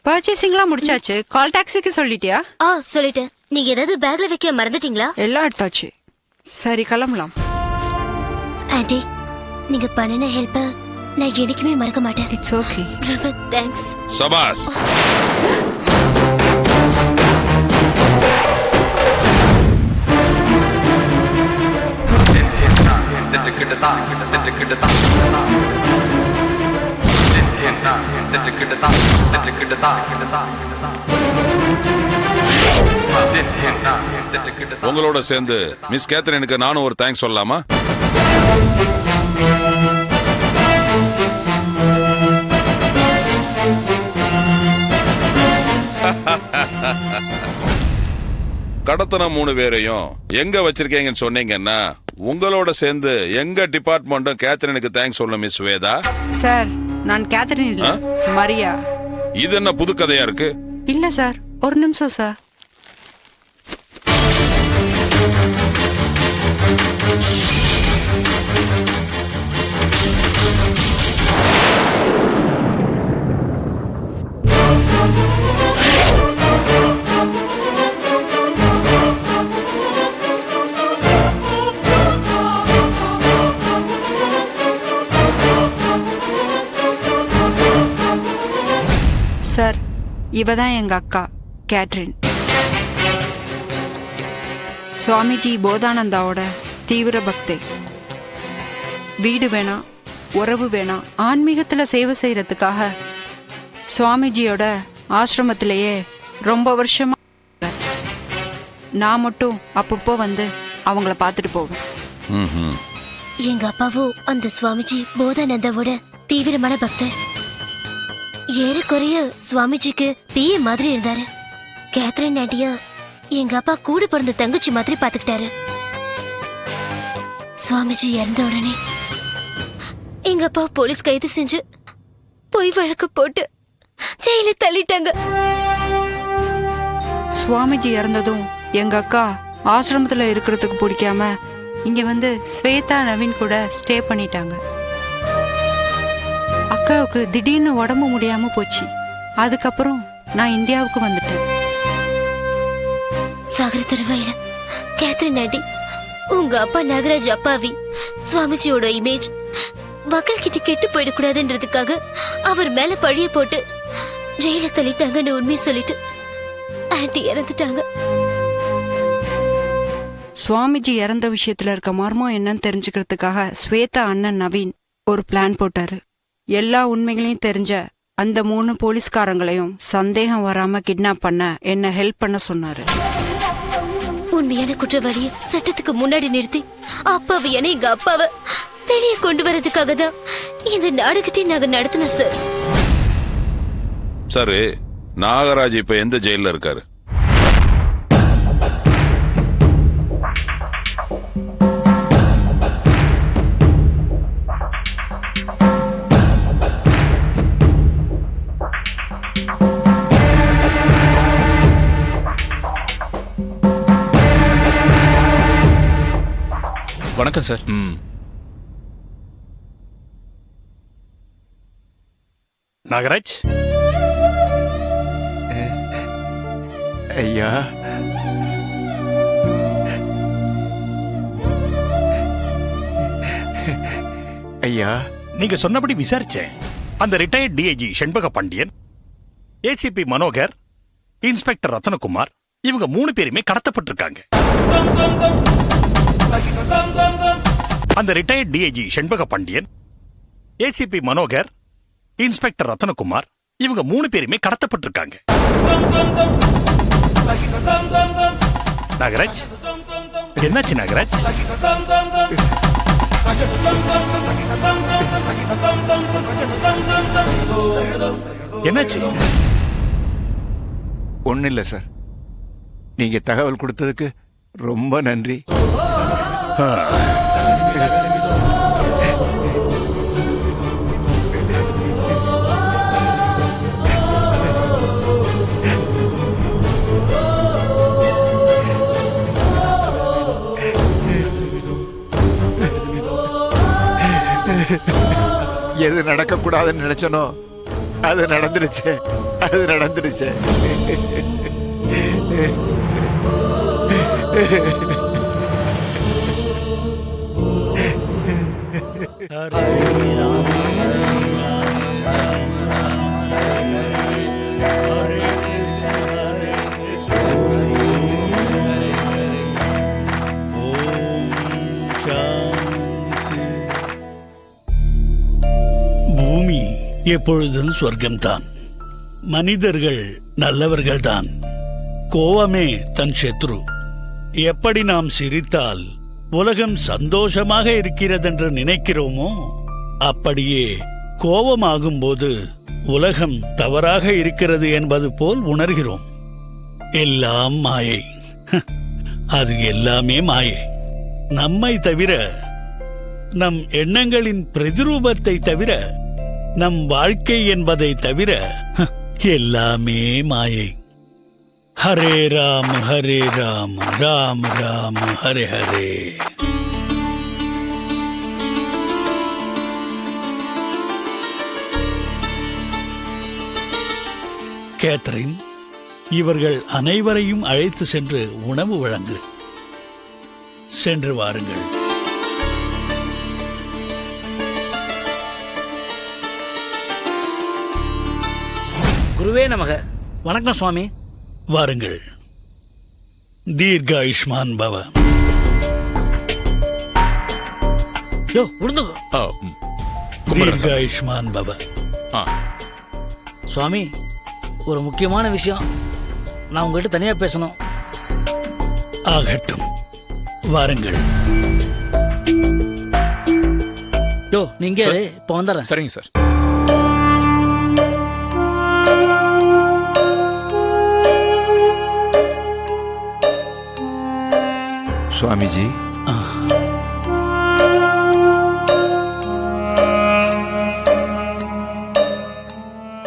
பர்ச்சேசிங்லாம் முடிச்சாச்சு. கால் டாக்ஸிக்கு சொல்லிட்டியா? சொல்லிட்டேன். நீங்க ஏதாவது பேக்ல வைக்க மறந்துட்டீங்களா? எல்லாம் எடுத்தாச்சு. சரி, கிளம்பலாம். ஆண்டி, நீங்க பண்ணின ஹெல்ப்ப நான் என்னைக்குமே மறக்க மாட்டேன். It's okay. ரொம்ப தேங்க்ஸ். சபாஸ். உங்களோட சேர்ந்து மிஸ் கேத்ரினுக்கு நானும் ஒரு தேங்க்ஸ் சொல்லலாமா? கடத்தன 3 பேரையும் எங்க வச்சிருக்கீங்கன்னு சொன்னீங்கன்னா உங்களோட சேர்ந்து எங்க டிபார்ட்மெண்ட்டும் கேத்ரினுக்கு தேங்க்ஸ் சொல்லணும் மிஸ் வேதா. சார், நான் கேத்ரின் இல்ல, மரியா. இது என்ன புது கதையா இருக்கு? இல்ல சார், ஒரு நிமிஷம் சார். சார், இவதான் எங்க அக்கா கேட்ரின். சுவாமிஜி போதானந்தாவோட தீவிர பக்தி. வீடு வேணாம், உறவு வேணாம், ஆன்மீகத்துல சேவை செய்யறதுக்காக சுவாமிஜியோட ஆசிரமத்திலேயே ரொம்ப வருஷமா. நான் மட்டும் அப்பப்போ வந்து அவங்கள பார்த்துட்டு போவேன். எங்க அப்பாவும் அந்த சுவாமிஜி போதானந்தாவோட தீவிரமான பக்தர். ஏறக்குறைய சுவாமிஜிக்கு பிஏ மாதிரி இருந்தாரு. கேத்ரின் ஆண்டிய எங்க அப்பா கூட பிறந்த தங்கச்சி மாதிரி பாத்துக்கிட்டாரு. சுவாமிஜி இறந்த உடனே எங்க அப்பா போலீஸ் கைது செஞ்சு பொய் வழக்கு போட்டு ஜெயில தள்ளிட்டாங்க. சுவாமிஜி இறந்ததும் எங்க அக்கா ஆசிரமத்துல இருக்கிறதுக்கு பிடிக்காம இங்க வந்து ஸ்வேதா நவீன் கூட ஸ்டே பண்ணிட்டாங்க. அக்காவுக்கு திடீர்னு உடம்பு முடியாம போச்சு. அதுக்கப்புறம் நான் இந்தியாவுக்கு வந்துட்டேன். சாகர தருவாயில கேத்ரின் ஆண்டி, உங்க அப்பா நாகராஜ் அப்பாவி சுவாமிஜியோட இமேஜ் மக்கள் கிட்ட கெட்டு போயிடக்கூடாதுன்றதுக்காக அவர் மேல பழிய போட்டு ஜெயில தள்ளிட்டாங்கன்னு உண்மையை சொல்லிட்டு ஆண்டி இறந்துட்டாங்க. சுவாமிஜி இறந்த விஷயத்துல இருக்க மர்மம் என்னன்னு தெரிஞ்சுக்கிறதுக்காக ஸ்வேதா அண்ணன் நவீன் ஒரு பிளான் போட்டாரு. எல்லா உண்மைகளையும் தெரிஞ்ச அந்த 3 போலீஸ்காரங்களையும் சந்தேகம் வராம கிட்னாப் பண்ண என்ன ஹெல்ப் பண்ண சொன்னாரு. உண்மையான குற்றவாளியை சட்டத்துக்கு முன்னாடி நிறுத்தி அப்பாவை எங்க அப்பாவை வெளியே கொண்டு வரதுக்காக தான் இந்த நாடகத்தை நாங்க நடத்தினோம் சார். சரி, நாகராஜ் இப்ப எந்த ஜெயில இருக்காரு? வணக்கம் சார். நாகராஜ் ஐயா, ஐயா, நீங்க சொன்னபடி விசாரிச்சேன். அந்த ரிட்டையர்ட் டிஐஜி செண்பக பாண்டியன், ஏசிபி மனோகர், இன்ஸ்பெக்டர் ரத்னகுமார், இவங்க 3 பேருமே கடத்தப்பட்டிருக்காங்க. அந்த ரிட்டையர்ட் டிஐஜி செண்பக பாண்டியன், ஏசிபி மனோகர், இன்ஸ்பெக்டர் ரத்னகுமார், இவங்க 3 பேருமே கடத்தப்பட்டிருக்காங்க. நாகராஜ், என்னாச்சு நாகராஜ்? என்னாச்சு? ஒன்னும் இல்ல சார். நீங்க தகவல் கொடுத்ததுக்கு ரொம்ப நன்றி. எது நடக்க கூடாதுன்னு நினைச்சனோ அது நடந்துருச்சு, அது நடந்துருச்சு. பூமி எப்பொழுதும் சொர்க்கம்தான். மனிதர்கள் நல்லவர்கள்தான். கோவமே தன் சத்ரு. எப்படி நாம் சிரித்தால் உலகம் சந்தோஷமாக இருக்கிறதென்று நினைக்கிறோமோ, அப்படியே கோபமாகும் போது உலகம் தவறாக இருக்கிறது என்பது போல் உணர்கிறோம். எல்லாம் மாயை. அது எல்லாமே மாயை. நம்மை தவிர, நம் எண்ணங்களின் பிரதிரூபத்தை தவிர, நம் வாழ்க்கை என்பதை தவிர எல்லாமே மாயை. ஹரே ராம் ஹரே ராம், ராம் ராம் ஹரே ஹரே. கேத்தரின், இவர்கள் அனைவரையும் அழைத்து சென்று உணவு வழங்கு. சென்று வாருங்கள். குருவே நமக. வணக்கம் சுவாமி. வாருங்கள். தீர்காயுஷ்மான் பவ. யோ உடுந்துங்க. தீர்காயுஷ்மான் பவ. சுவாமி, ஒரு முக்கியமான விஷயம் நான் உங்ககிட்ட தனியா பேசணும். ஆகட்டும், வாருங்கள். யோ நீங்க இப்ப வந்துடுறேன். சரிங்க சார். சுவாமிஜி,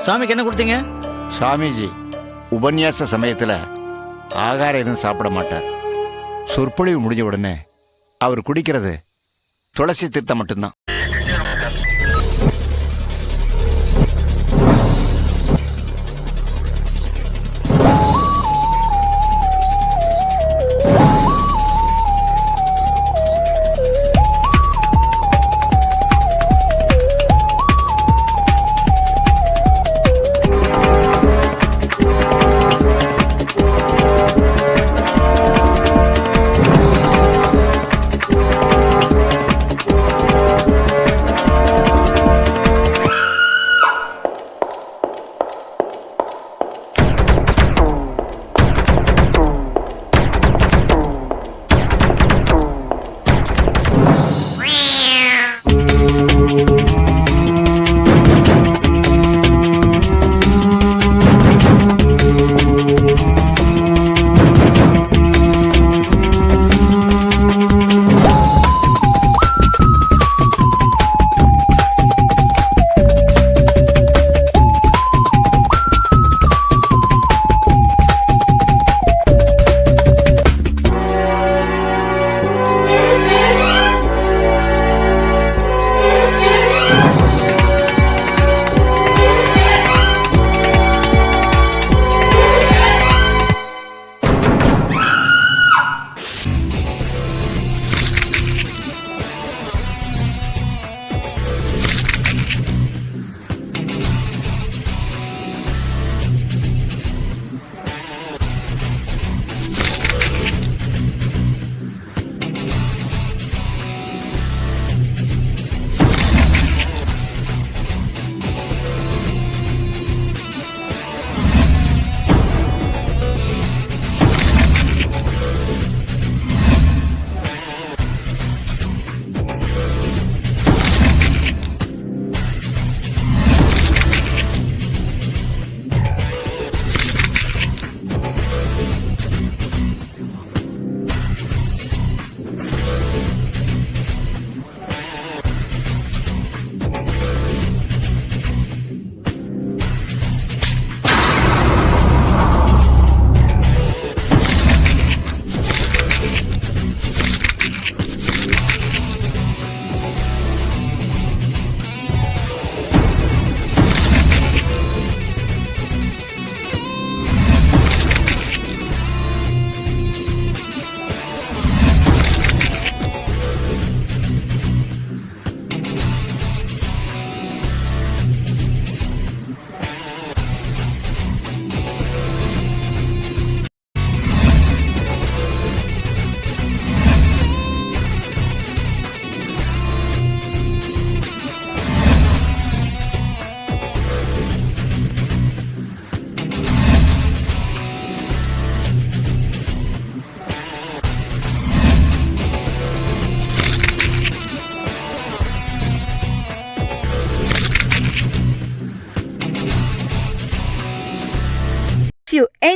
சாமிக்கு என்ன கொடுத்தீங்க? சாமிஜி உபன்யாச சமயத்துல ஆகாரம் எதுவும் சாப்பிட மாட்டார். சொற்பொழிவு முடிஞ்ச உடனே அவர் குடிக்கிறது துளசி தீர்த்தம் மட்டும்தான்.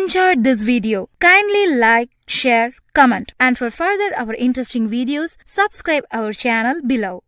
enjoyed this video, kindly like, share, comment, and for further our interesting videos, subscribe our channel below.